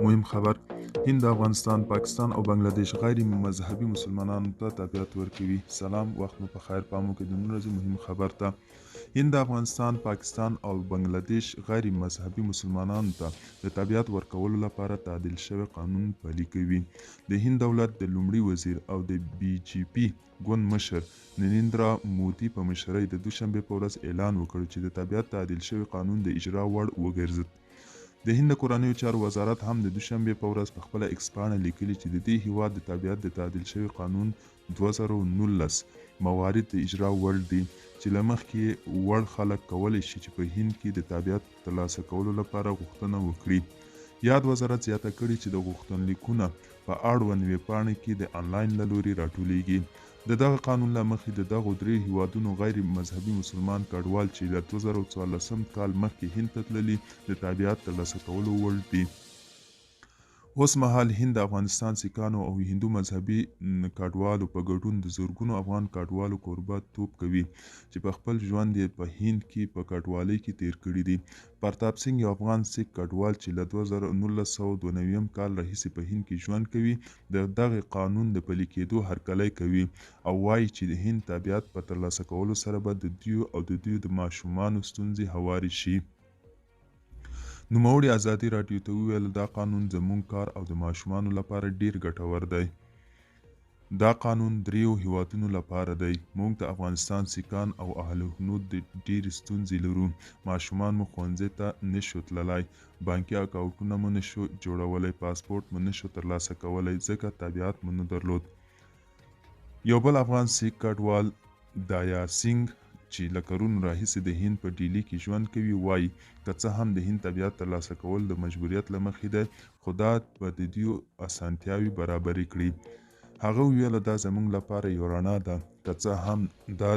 مهم خبر: هند د افغانستان، پاکستان او بنگلاديش غیر مذهبي مسلمانانو ته تابعیت ورکوي. سلام، وخت مو په خیر. پام وکړئ د نن ورځې مهم خبر ته. هند د افغانستان، پاکستان او بنگلاديش غیر مذهبي مسلمانانو ته د تابعیت ورکولو لپاره تعدیل شوی قانون پلي کوي. د هند دولت د لومړي وزیر او د بي جی پي ګوند مشر نریندرا مودي په مشرۍ د دوشنبې په ورځ اعلان وکړ چې د تابعیت تعدیل شوی قانون د اجرا وړ وګرځید. د هند د کورنیو چارو وزارت هم د دوشنبې په ورځ په خپله ایکس پاڼه لیکلي چې د دې هیواد د تابعیت د تعدیل شوي قانون 2019 موارد د اجرا وړ دي، چې له مخکې وړ خلک کولی شي چې په هند کې د تابعیت ترلاسه کولو لپاره غوښتنه وکړي. یاد وزارت زیاته کړې چې د غوښتنلیکونه په اړوند ویبپاڼې کې د انلاین له لوري راټولیږي. د دغه قانون له مخې د دغو درې هیوادونو غیر مذهبي مسلمان کډوال چې له 2014 کال مخکې هند ته تللي د تابعیت ترلاسه کولو وړ دي. اوس مهال هند د افغانستان سیکانو او هندو مذهبي کډوالو په ګډون د زرګونو افغان کډوالو کوربه توب کوي چې په خپل ژوند یې په هند کې په کډوالۍ کې تیر کړي دي. پرتاپ سنګ یو افغان سیک کډوال چې له 1992 کال راهیسې په هند کې ژوند کوي د دغه قانون د پلي کېدو هرکلی کوي او وایي چې د هند تابعیت په ترلاسه کولو سره به د دوی د ماشومانو ستونزې هوارې شي. نوموړي ازادي راډیو ته وویل دا قانون زموږ کار او د ماشومانو لپاره ډیر ګټور دی. دا قانون دریو هیوادونو لپاره دی. موږ د افغانستان سیکان او اهل هنود د ډیرې ستونزې لرو. ماشومان مو ښوونځي ته نشو تللی، بانکي اکاونټونه مو نشو جوړولی، پاسپورټ مو نشو ترلاسه کولی ځکه تابعیت مو نه درلود. یو بل افغان سیک کډوال دایا سنګ چې له کلونو راهیسې د هند په ډیلي کې ژوند کوي وایي که څه هم د هند تابعیت ترلاسه کول د مجبوریت له مخې دی، خو دا به د دوی اسانتیاوې برابرې کړي. هغه وویل دا زموږ لپاره یو رڼا ده، که څه هم دا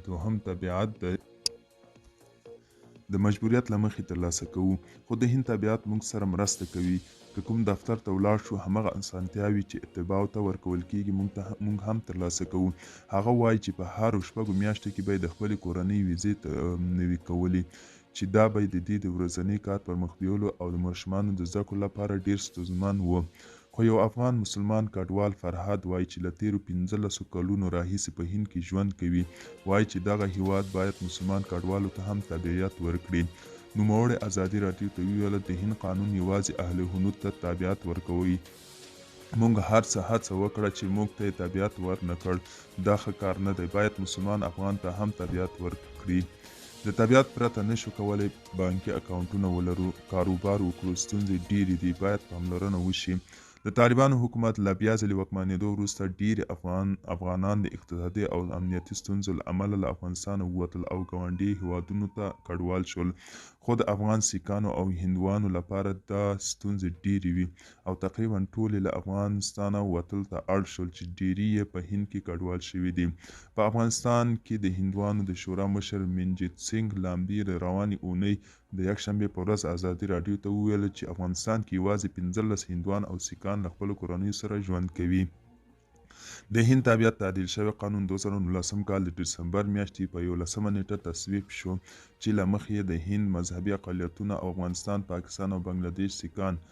دوهم تابعیت د مجبوریت له مخې ترلاسه کوو، خو د هند تابعیت موږ سره مرسته کوي. که کوم دفتر ته ولاړ شو همغه اسانتیاوې چې اتباعو ته ورکول کیږي موږ هم ترلاسه کوو. هغه وایي چې په هر 6 میاشتو کې به د خپلې کورنۍ ویزې نوي کولې چې دا به د دې د ورځني کار پر مخ بیولو او د ماشومانو د زده کړو لپاره ډیر ستونزمن و. خو یو افغان مسلمان کډوال فرهاد وایي چې له تیرو 15 کلونو راهیسې په هند کې ژوند کوي. وایي چې دغه هیواد باید مسلمان کډوالو ته هم تابعیت ورکړي. نوموړي ازادي راډیو ته وویل د هند قانون یوازې اهل هنود ته تابعیت ورکوي. موږ هر څه هڅه وکړه چې موږ ته تابعیت ورنه کړ. دا ښه کار نه دی. باید مسلمان افغان ته هم تابعیت ورکړي. د تابعیت پرته نشو کولی بانکي اکاونټونه ولرو، کاروبار وکړو. ستونزې ډیرې دي، باید پاملرنه وشي. د طالبانو حکومت له بیا ځلې واکمنېدو وروسته ډیری افغانان د اقتصادي او امنیتي ستونزو له امله له افغانستانه ووتل او ګاونډي هیوادونو ته کډوال شول. خو د افغان سیکانو او هندوانو لپاره دا ستونزې ډیرې وي او تقریبا ټول له افغانستانه وتل ته اړ شول چې ډیری یې په هند کې کډوال شوي دي. په افغانستان کې د هندوانو د شورا مشر منجیت سنګ لامبي روانې اونۍ د یکشنبې په ورځ ازادي راډیو ته وویل چې افغانستان کې یوازې 15 هندوان او سیکان له خپلو کورنیو سره ژوند کوي. د هند تابعیت تعدیل شوی قانون 2019 کال د ډسمبر میاشتې په 11 نیټه تصویب شو چې له مخې د هند مذهبي اقلیتونه او افغانستان، پاکستان او بنگلاديش سیکان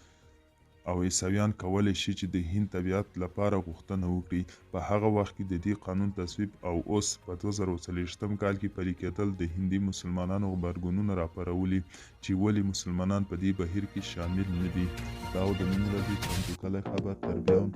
او عیسویان کولی شي چې د هند تابعیت لپاره غوښتنه وکړي. په هغه وخت کې د دې قانون تصویب او اوس په 2024 کال کې پلي کېدل د هندي مسلمانانو غبرګونونه راپارولي چې ولې مسلمانان په دې بهیر کې شامل نه دي. دا د نن ورځې چمتو کلی خبر. تر بیا هم